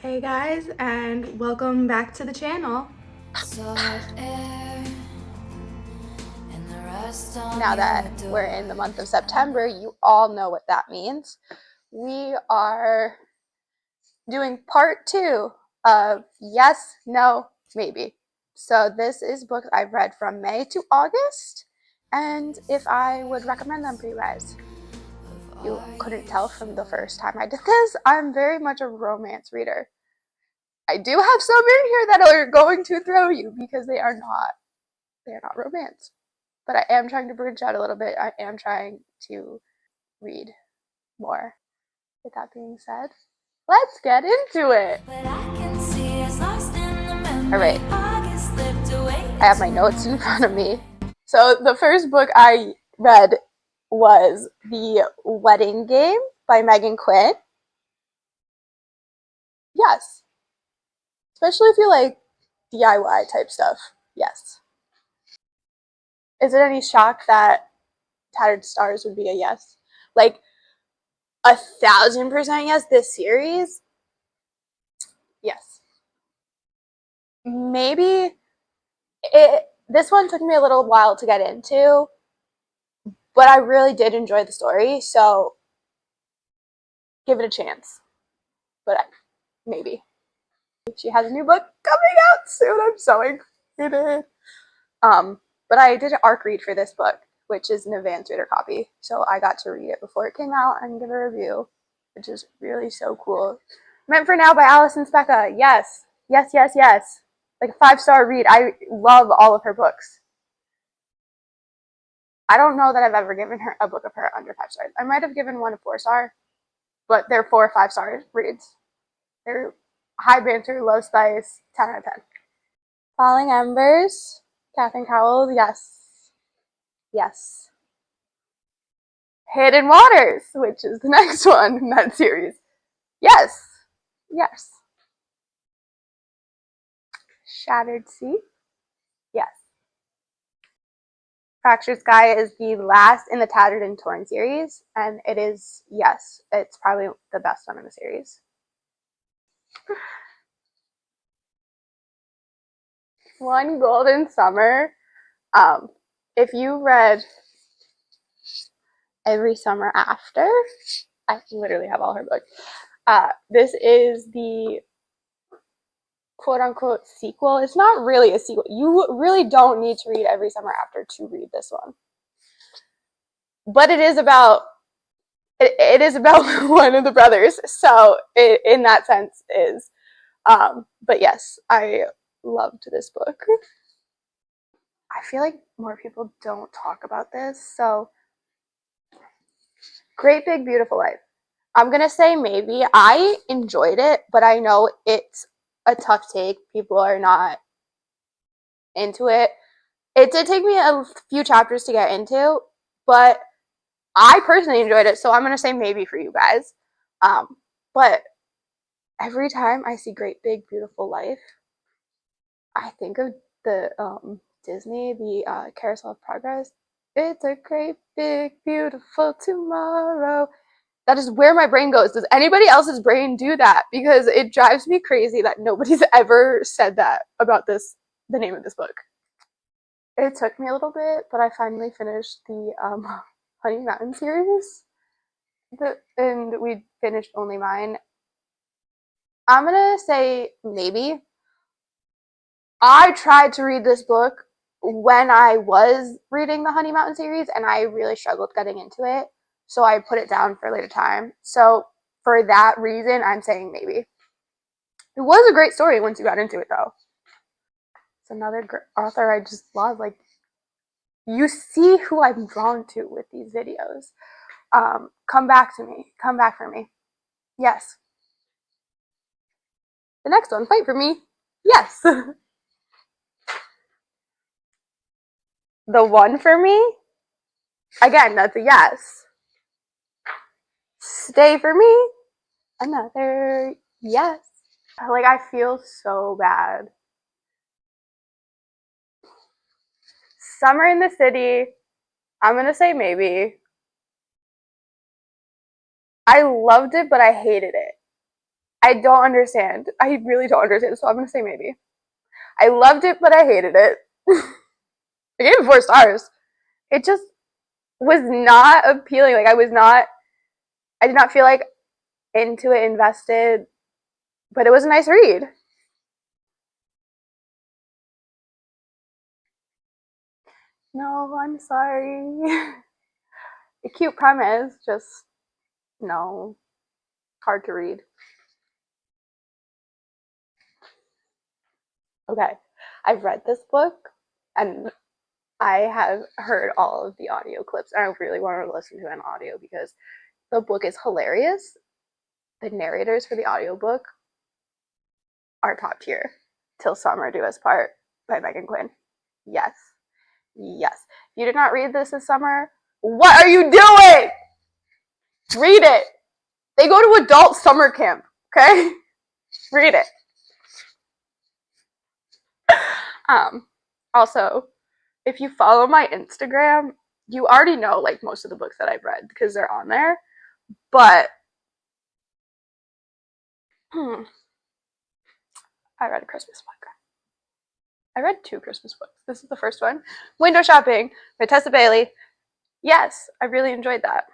Hey guys, and welcome back to the channel. Now that we're in the month of September, you all know what that means. We are doing part 2 of Yes, No, Maybe. So this is books I've read from May to August, and if I would recommend them for you guys. You couldn't tell from the first time I did this, I'm very much a romance reader. I do have some in here that are going to throw you because they are not romance. But I am trying to branch out a little bit. I am trying to read more. With that being said, let's get into it. Alright, I have my notes in front of me. So the first book I read was The Wedding Game by Megan Quinn. Yes. Especially if you like DIY type stuff. Yes. Is it any shock that Tattered Stars would be a yes? Like 1,000% yes. This series, yes. Maybe this one took me a little while to get into, but I really did enjoy the story, so give it a chance. But maybe. She has a new book coming out soon. I'm so excited. But I did an ARC read for this book, which is an advanced reader copy. So I got to read it before it came out and give a review, which is really so cool. Meant for Now by Alison Specca. Yes. Yes, yes, yes. Like a 5-star read. I love all of her books. I don't know that I've ever given her a book of her under 5 stars. I might have given one a 4-star, but they're 4 or 5-star reads. They're high banter, low spice, 10 out of 10. Falling Embers, Catherine Cowles, yes. Yes. Hidden Waters, which is the next one in that series. Yes. Yes. Shattered Sea, yes. Fractured Sky is the last in the Tattered and Torn series, and it is, yes, it's probably the best one in the series. One Golden Summer. If you read Every Summer After, I literally have all her books. This is the quote-unquote sequel. It's not really a sequel. You really don't need to read Every Summer After to read this one. But it is about one of the brothers, so it, in that sense, is. But yes, I loved this book. I feel like more people don't talk about this, so Great Big Beautiful Life. I'm gonna say maybe. I enjoyed it, but I know it's a tough take. People are not into it. It did take me a few chapters to get into, but I personally enjoyed it, so I'm gonna say maybe for you guys. But every time I see Great Big Beautiful Life, I think of the Disney, the Carousel of Progress. It's a great big beautiful tomorrow. That is where my brain goes. Does anybody else's brain do that? Because it drives me crazy that nobody's ever said that about this, the name of this book. It took me a little bit, but I finally finished the Honey Mountain series. And we finished Only Mine. I'm gonna say maybe. I tried to read this book when I was reading the Honey Mountain series, and I really struggled getting into it. So I put it down for a later time. So for that reason, I'm saying maybe. It was a great story once you got into it, though. It's another author I just love. Like, you see who I'm drawn to with these videos. Come back to me. Come back for me. Yes. The next one, Fight for Me. Yes. The One for Me. Again, that's a yes. Stay for Me. Another yes. Like, I feel so bad. Summer in the City. I'm gonna say maybe. I loved it, but I hated it. I don't understand. I really don't understand, so I'm gonna say maybe. I loved it, but I hated it. I gave it 4 stars. It just was not appealing. Like I did not feel like into it, invested, but it was a nice read. No, I'm sorry. A cute premise, just no, hard to read. Okay, I've read this book and I have heard all of the audio clips and I really want to listen to an audio because the book is hilarious. The narrators for the audiobook are top tier. Till Summer Do Us Part by Megan Quinn. Yes. Yes. If you did not read this summer, what are you doing? Read it. They go to adult summer camp, okay? Read it. Um, Also, if you follow my Instagram, you already know like most of the books that I've read because they're on there. But I read a Christmas book. I read 2 Christmas books. This is the first one. Window Shopping by Tessa Bailey. Yes, I really enjoyed that.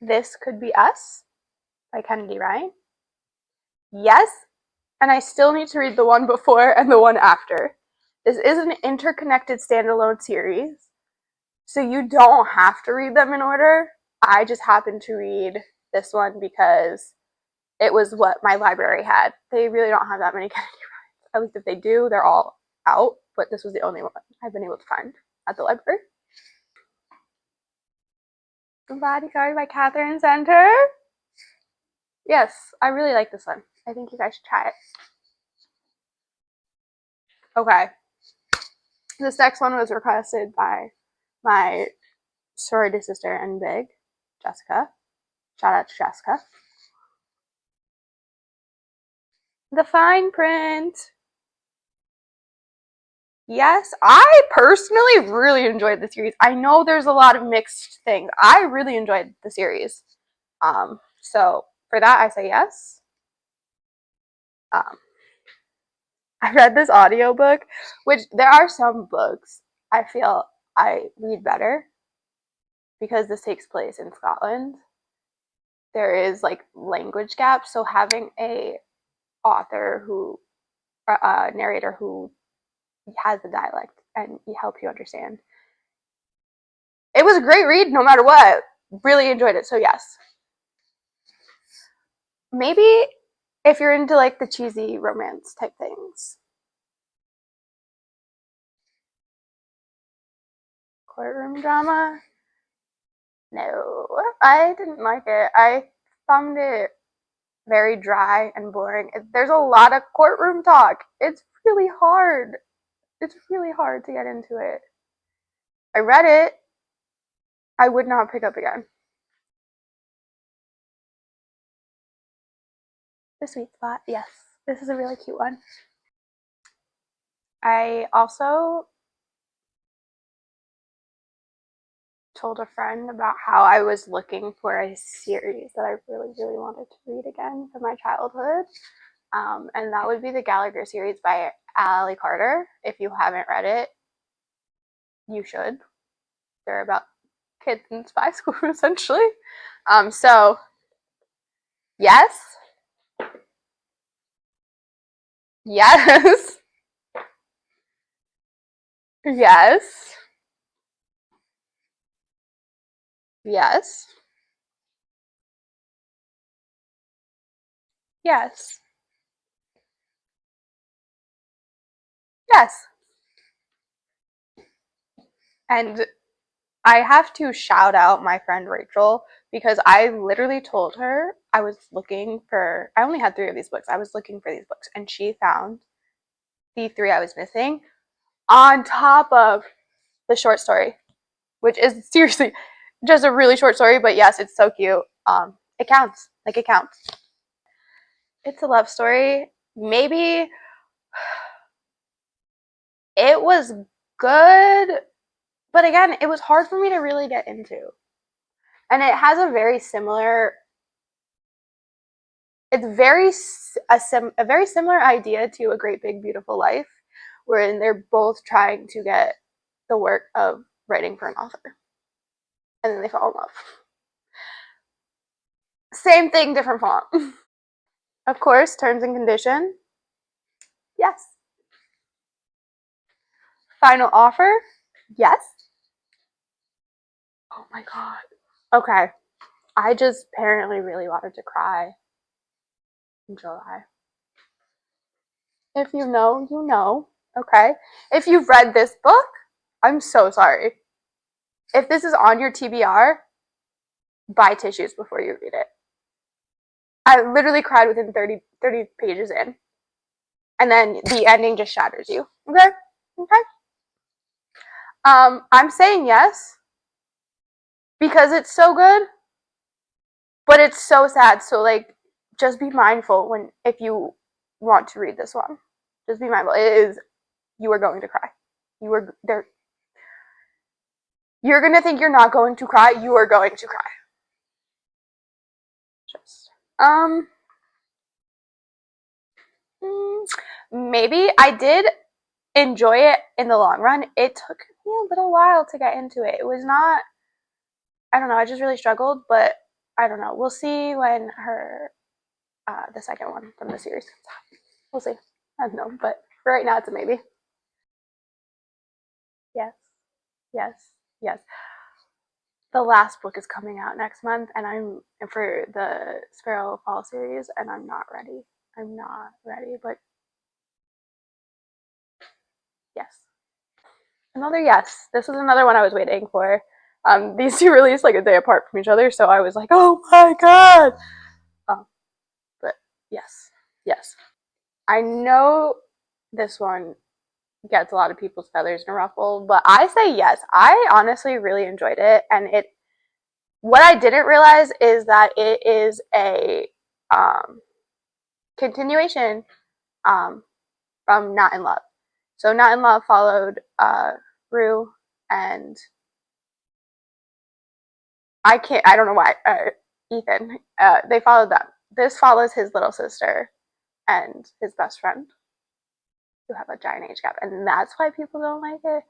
This Could Be Us by Kennedy Ryan. Yes, and I still need to read the one before and the one after. This is an interconnected standalone series, so you don't have to read them in order. I just happened to read this one because it was what my library had. They really don't have that many Kennedy Ryans. At least if they do, they're all out, but this was the only one I've been able to find at the library. Bodyguard by Catherine Center. Yes, I really like this one. I think you guys should try it. Okay. This next one was requested by my sorority sister and big, Jessica. Shout out to Jessica. The Fine Print. Yes, I personally really enjoyed the series. I know there's a lot of mixed things. I really enjoyed the series. So for that, I say yes. Um, I read this audiobook, which there are some books I feel I read better because this takes place in Scotland. There is like language gaps, so having a author who, a narrator who has the dialect and help you understand. It was a great read, no matter what. Really enjoyed it. So yes, maybe if you're into like the cheesy romance type things. Courtroom drama? No, I didn't like it. I found it very dry and boring. There's a lot of courtroom talk. It's really hard. It's really hard to get into it. I read it. I would not pick up again. The Sweet Spot. Yes, this is a really cute one. I also told a friend about how I was looking for a series that I really, really wanted to read again from my childhood. And that would be the Gallagher series by Ali Carter. If you haven't read it, you should. They're about kids in spy school, essentially. So, yes, yes, yes, yes, yes, yes. And I have to shout out my friend Rachel because I literally told her I was looking for, I only had 3 of these books. I was looking for these books and she found the 3 I was missing on top of the short story, which is seriously just a really short story, but yes, it's so cute. It counts. Like it counts. It's a love story. Maybe it was good, but again, it was hard for me to really get into. And it has a very similar it's a very similar idea to A Great Big Beautiful Life, wherein they're both trying to get the work of writing for an author, and then they fall in love. Same thing, different font. Of course, terms and condition. Yes. Final offer. Yes. Oh my god. Okay. I just apparently really wanted to cry in July. If you know, you know. Okay. If you've read this book, I'm so sorry. If this is on your TBR, buy tissues before you read it. I literally cried within 30 pages in. And then the ending just shatters you. Okay? Okay? I'm saying yes because it's so good, but it's so sad. So like just be mindful when if you want to read this one. Just be mindful. It is you are going to cry. You are there. You're gonna think you're not going to cry. You are going to cry. Just maybe I did enjoy it in the long run. It took me a little while to get into it. It was not. I don't know. I just really struggled, but I don't know. We'll see when the second one from the series comes out. We'll see. I don't know, but for right now, it's a maybe. Yes, yes, yes. The last book is coming out next month, and I'm for the Sparrow Fall series, and I'm not ready. I'm not ready, but yes. Another yes. This is another one I was waiting for. These two released like a day apart from each other, so I was like, oh my god. But yes, yes. I know this one gets a lot of people's feathers in a ruffle, but I say yes. I honestly really enjoyed it, and what I didn't realize is that it is a continuation from Not in Love. So Not in Love followed Rue and I don't know why, Ethan. They followed them. This follows his little sister and his best friend who have a giant age gap, and that's why people don't like it.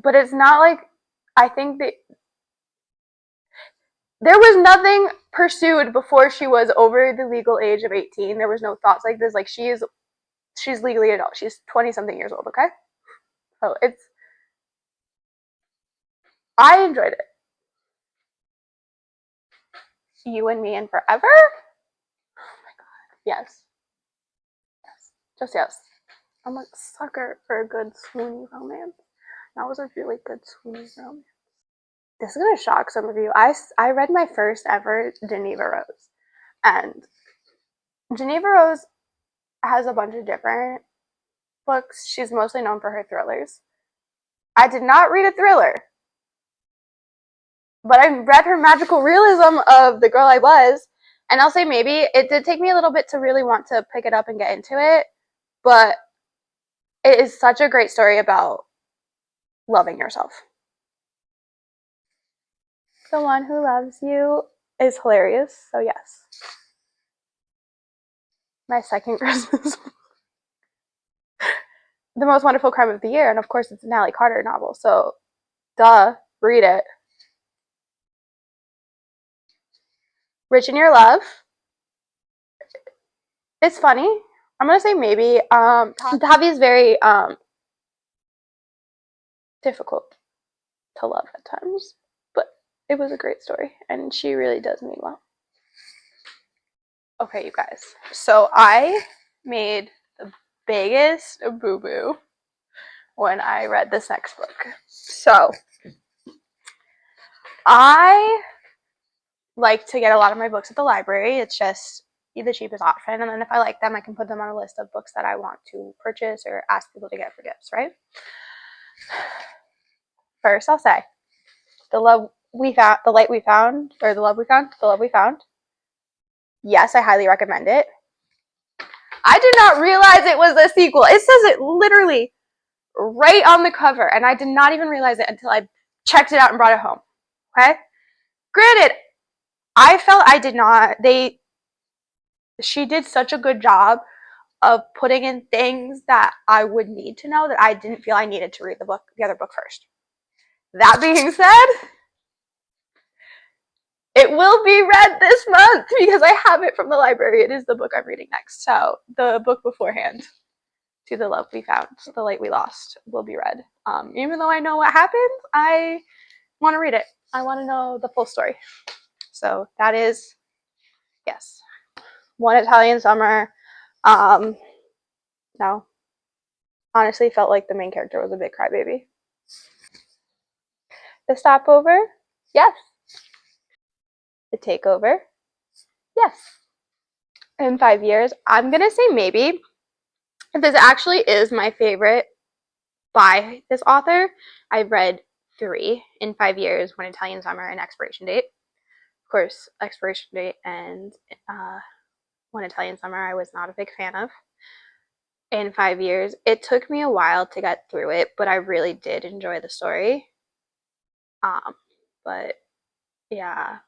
But it's not like I think that there was nothing pursued before she was over the legal age of 18. There was no thoughts like this. Like she's legally adult. She's 20 something years old. Okay, so I enjoyed it. You and Me and Forever. Oh my god, yes, yes, just yes. I'm a sucker for a good swoony romance. That was a really good swoony romance. This is gonna shock some of you. I read my first ever Geneva Rose, and Geneva Rose has a bunch of different books. She's mostly known for her thrillers. I did not read a thriller, but I read her magical realism of The Girl I Was, and I'll say maybe it did take me a little bit to really want to pick it up and get into it, but it is such a great story about loving yourself. The One Who Loves You is hilarious, so yes. My second Christmas. The Most Wonderful Crime of the Year, and of course it's a Natalie Carter novel, so duh, read it. Rich in Your Love. It's funny. I'm gonna say maybe. Tavi is very difficult to love at times, but it was a great story, and she really does mean well. Okay, you guys. So I made the biggest boo boo when I read this next book. So I like to get a lot of my books at the library. It's just the cheapest option, and then if I like them, I can put them on a list of books that I want to purchase or ask people to get for gifts, right? First, I'll say the love we found, the light we found, or the love we found, the love we found. Yes, I highly recommend it. I did not realize it was a sequel. It says it literally right on the cover, and I did not even realize it until I checked it out and brought it home. Okay? Granted, I felt I did not. She did such a good job of putting in things that I would need to know that I didn't feel I needed to read the other book first. That being said, it will be read this month because I have it from the library. It is the book I'm reading next. So the book beforehand, To the Love We Found, The Light We Lost, will be read. Even though I know what happens, I want to read it. I want to know the full story. So that is, yes, One Italian Summer. No, honestly felt like the main character was a big crybaby. The Stopover, yes. The Takeover, yes. In 5 years, I'm gonna say maybe. This actually is my favorite by this author. I've read 3 in 5 years: One Italian Summer and Expiration Date. Of course, Expiration Date and One Italian Summer I was not a big fan of. In 5 years, it took me a while to get through it, but I really did enjoy the story. But yeah,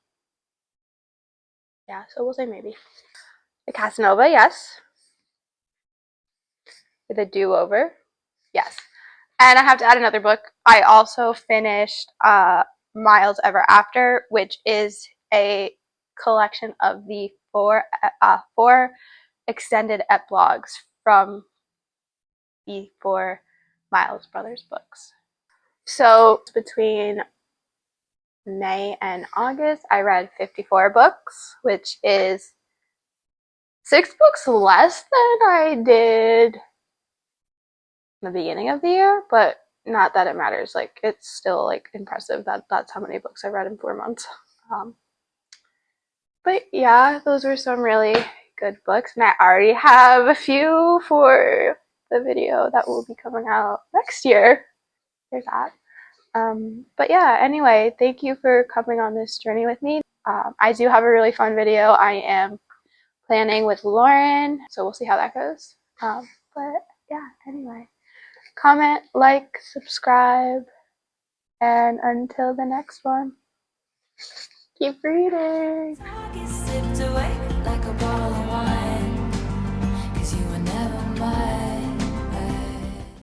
so we'll say maybe. The Casanova, yes. The Do-Over, yes. And I have to add another book. I also finished Miles Ever After, which is a collection of the four extended epilogues from the 4 Miles Brothers books. So between May and August, I read 54 books, which is 6 books less than I did in the beginning of the year, but not that it matters. Like, it's still like impressive that that's how many books I read in 4 months. But yeah, those were some really good books, and I already have a few for the video that will be coming out next year. There's that. But yeah, anyway, thank you for coming on this journey with me. I do have a really fun video I am planning with Lauren, so we'll see how that goes. But yeah, anyway, comment, like, subscribe, and until the next one, keep reading. Like a bottle of wine, 'cause you were never mine.